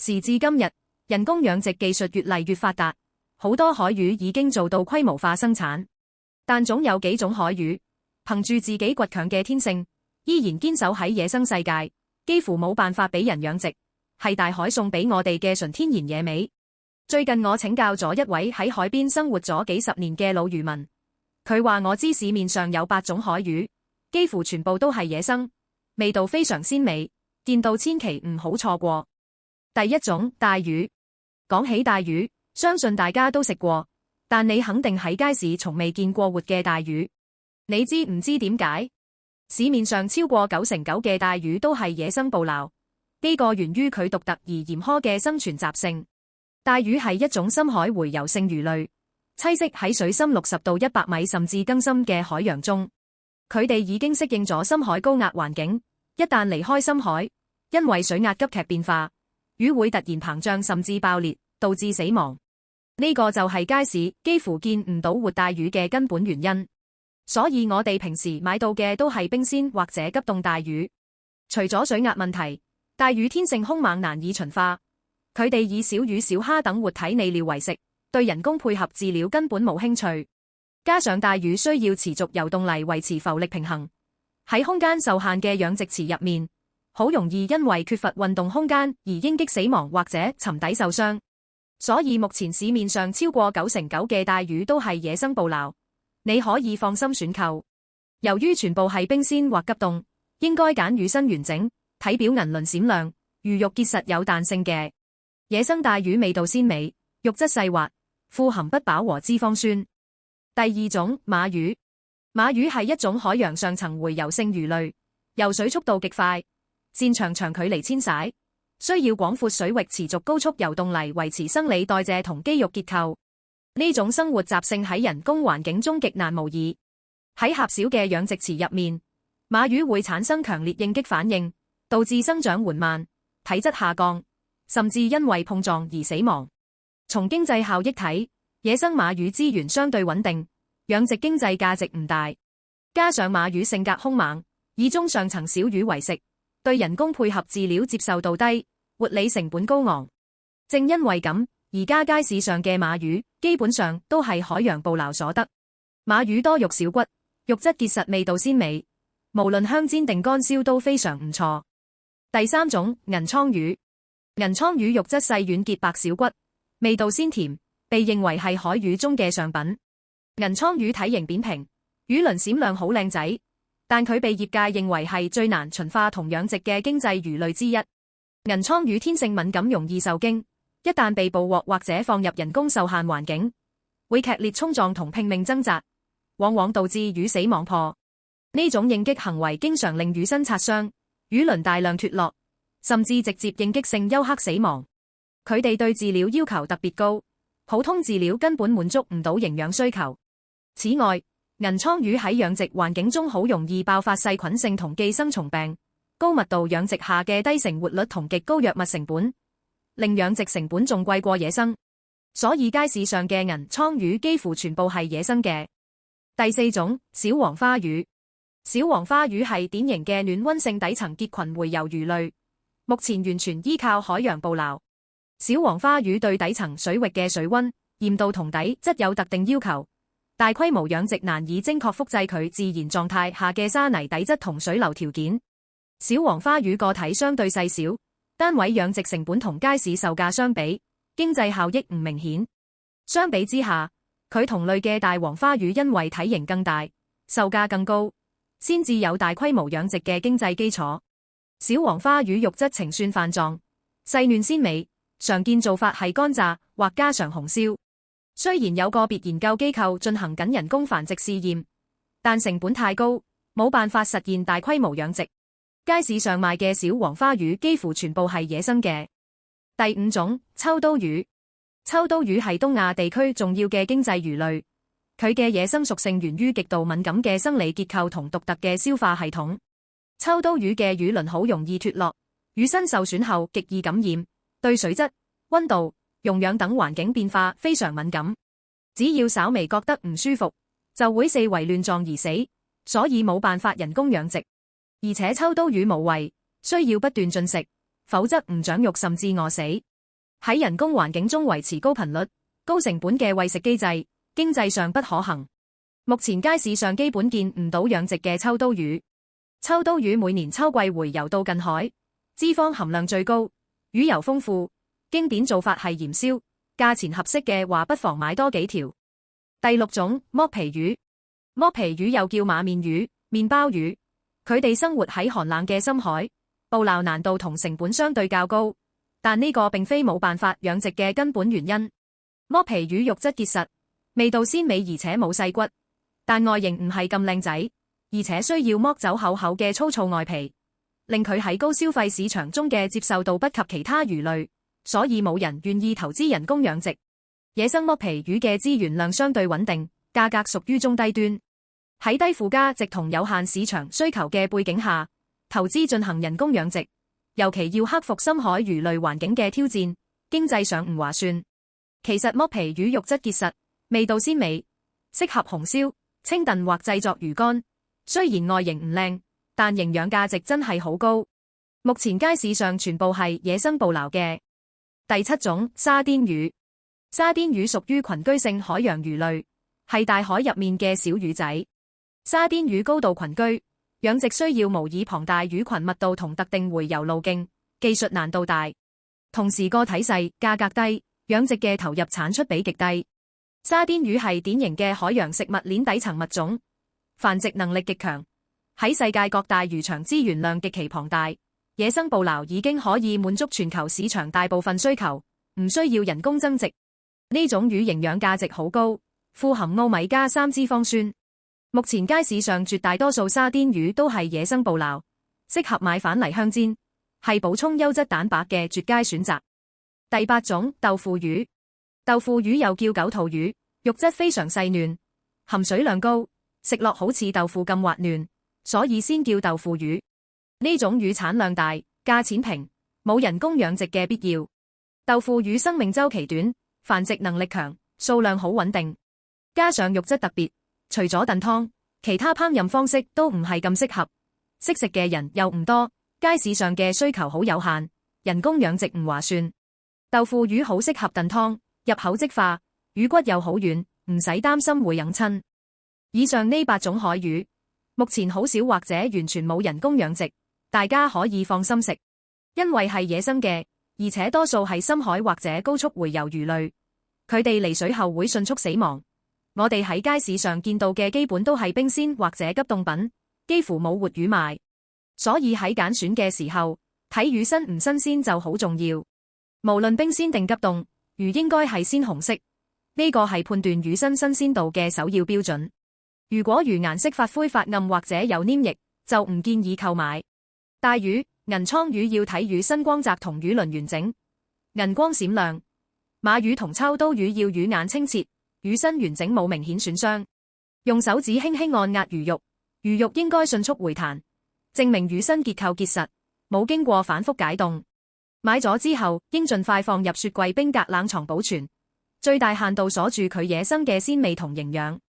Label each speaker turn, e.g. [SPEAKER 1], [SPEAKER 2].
[SPEAKER 1] 時至今日，人工養殖技術越嚟越發達，好多海魚已經做到規模化生產。但總有幾種海魚，憑住自己倔強嘅天性，依然堅守喺野生世界，幾乎冇辦法俾人養殖，係大海送俾我哋嘅純天然野味。最近我請教咗一位喺海邊生活咗幾十年嘅老漁民，佢話我知市面上有8種海魚，幾乎全部都係野生，味道非常鮮美，見到千祈唔好錯過。第一種，帶魚。講起帶魚，相信大家都食過，但你肯定喺街市從未見過活嘅帶魚。你知唔知點解？市面上超過99%嘅帶魚都係野生捕撈，呢個源於佢獨特而嚴苛嘅生存習性。帶魚係一種深海洄游性魚類，棲息喺水深60到100米甚至更深嘅海洋中。佢哋已經適應咗深海高壓環境，一旦離開深海，因為水壓急劇變化，魚會突然膨脹甚至爆裂，導致死亡。呢個就係街市幾乎見唔到活帶魚嘅根本原因。所以我哋平時買到嘅都係冰鮮或者急凍帶魚。除咗水壓問題，帶魚天性兇猛難以馴化，佢哋以小魚小蝦等活體餌料為食，對人工配合飼料根本冇興趣。加上帶魚需要持續游動嚟維持浮力平衡，喺空間受限嘅養殖池入面，好容易因為缺乏運動空間而應激死亡或者沉底受傷。所以目前市面上超過99%嘅帶魚都係野生捕撈，你可以放心選購。由於全部係冰鮮或急凍，應該揀魚身完整、體表銀鱗閃亮、魚肉結實有彈性嘅。野生帶魚味道鮮美，肉質細滑，富含不飽和脂肪酸。第二種，馬魚。馬魚係一種海洋上層洄游性魚類，游水速度極快，擅長長距離遷徙，需要廣闊水域持續高速游動嚟維持生理代謝同肌肉結構。呢種生活習性喺人工環境中極難模擬。喺狹小嘅養殖池入面，馬魚會產生強烈應激反應，導致生長緩慢、體質下降，甚至因為碰撞而死亡。從經濟效益睇，野生馬魚資源相對穩定，養殖經濟價值唔大。加上馬魚性格兇猛，以中上層小魚為食，對人工配合飼料接受度低，活理成本高昂。正因為咁，而家街市上嘅馬魚基本上都係海洋捕撈所得。馬魚多肉少骨，肉質結實，味道鮮美，無論香煎定乾燒都非常唔錯。第三種，銀鯧魚。銀鯧魚肉質細軟結白少骨，味道鮮甜，被認為係海魚中嘅上品。銀鯧魚體型扁平，魚鱗閃亮，好靚仔，但佢被業界認為係最難馴化同養殖嘅經濟魚類之一。銀鯧魚天性敏感，容易受驚，一旦被捕獲或者放入人工受限環境，會劇烈衝撞同拼命掙扎，往往導致魚死網破。呢種應激行為經常令魚身擦傷，魚鱗大量脫落，甚至直接應激性休克死亡。佢哋對飼料要求特別高，普通飼料根本滿足唔到營養需求。此外，銀鯧魚喺養殖環境中好容易爆發細菌性同寄生蟲病，高密度養殖下嘅低成活率同極高藥物成本，令養殖成本仲貴過野生。所以街市上嘅銀鯧魚幾乎全部係野生嘅。第四種，小黃花魚。小黃花魚係典型嘅暖溫性底層結群洄游魚類，目前完全依靠海洋捕撈。小黃花魚對底層水域嘅水溫、鹽度同底質有特定要求，大規模養殖難以精確複製佢自然狀態下嘅沙泥底質同水流條件。小黃花魚個體相對細小，單位養殖成本同街市售價相比，經濟效益唔明顯。相比之下，佢同類嘅大黃花魚因為體型更大，售價更高，先至有大規模養殖嘅經濟基礎。小黃花魚肉質呈蒜瓣狀，細嫩鮮美，常見做法係乾炸或家常紅燒。雖然有個別研究機構進行緊人工繁殖試驗，但成本太高，冇辦法實現大規模養殖。街市上賣嘅小黃花魚幾乎全部係野生嘅。第五種，秋刀魚。秋刀魚係東亞地區重要嘅經濟魚類，佢嘅野生屬性源於極度敏感嘅生理結構同獨特嘅消化系統。秋刀魚嘅魚鱗好容易脫落，魚身受損後極易感染，對水質、溫度、溶氧等環境變化非常敏感，只要稍微覺得唔舒服，就會四圍亂撞而死，所以冇辦法人工養殖。而且秋刀魚無胃，需要不斷進食，否則唔長肉甚至餓死。喺人工環境中維持高頻率、高成本嘅餵食機制，經濟上不可行。目前街市上基本見唔到養殖嘅秋刀魚。秋刀魚每年秋季回游到近海，脂肪含量最高，魚油豐富。經典做法係鹽燒，價錢合適嘅話不妨買多幾條。第六種，剝皮魚。剝皮魚又叫馬面魚、麵包魚，佢哋生活喺寒冷嘅深海，捕撈難度同成本相對較高，但呢個並非冇辦法養殖嘅根本原因。剝皮魚肉質結實，味道鮮美而且冇細骨，但外形唔係咁靚仔，而且需要剝走厚厚嘅粗糙外皮，令佢喺高消費市場中嘅接受度不及其他魚類，所以冇人願意投資人工養殖。野生剝皮魚嘅資源量相對穩定，價格屬於中低端。喺低附加值同有限市場需求嘅背景下，投資進行人工養殖，尤其要克服深海魚類環境嘅挑戰，經濟上唔划算。其實剝皮魚肉質結實，味道鮮美，適合紅燒、清燉或製作魚乾。雖然外形唔靚，但營養價值真係好高。目前街市上全部係野生捕撈嘅。第七種，沙甸魚。沙甸魚屬於群居性海洋魚類，係大海入面嘅小魚仔。沙甸魚高度群居，養殖需要模擬龐大魚群密度同特定洄游路徑，技術難度大。同時個體細，價格低，養殖嘅投入產出比極低。沙甸魚係典型嘅海洋食物鏈底層物種，繁殖能力極強，喺世界各大漁場資源量極其龐大，野生捕撈已經可以滿足全球市場大部分需求，唔需要人工增殖。呢種魚營養價值好高，富含奧米加3脂肪酸。目前街市上絕大多數沙甸魚都係野生捕撈，適合買返嚟香煎，係補充優質蛋白嘅絕佳選擇。第八種，豆腐魚。豆腐魚又叫九肚魚，肉質非常細嫩，含水量高，食落好似豆腐咁滑嫩，所以先叫豆腐魚。呢種魚產量大，價錢平，冇人工養殖嘅必要。豆腐魚生命週期短，繁殖能力強，數量好穩定，加上肉質特別，除咗燉湯，其他烹飪方式都唔係咁適合，識食嘅人又唔多，街市上嘅需求好有限，人工養殖唔划算。豆腐魚好適合燉湯，入口即化，魚骨又好軟，唔使擔心會硬親。以上呢8種海魚，目前好少或者完全冇人工養殖，大家可以放心食，因為係野生嘅，而且多數係深海或者高速洄游魚類，佢哋離水後會迅速死亡。我哋喺街市上見到嘅基本都係冰鮮或者急凍品，幾乎冇活魚賣，所以喺揀選嘅時候，睇魚新唔新鮮就好重要。無論冰鮮定急凍，魚應該係鮮紅色，呢個係判斷魚身新鮮度嘅首要標準。如果魚顏色發灰發暗或者有黏液，就唔建議購買。大魚、銀倉魚要睇魚身光澤同魚鱗完整，銀光閃亮。馬魚同秋刀魚要魚眼清澈，魚身完整冇明顯損傷。用手指輕輕按壓魚肉，魚肉應該迅速回彈，證明魚身結構結實，冇經過反覆解凍。買咗之後，應盡快放入雪櫃冰格冷藏保存，最大限度鎖住佢野生嘅鮮味同營養。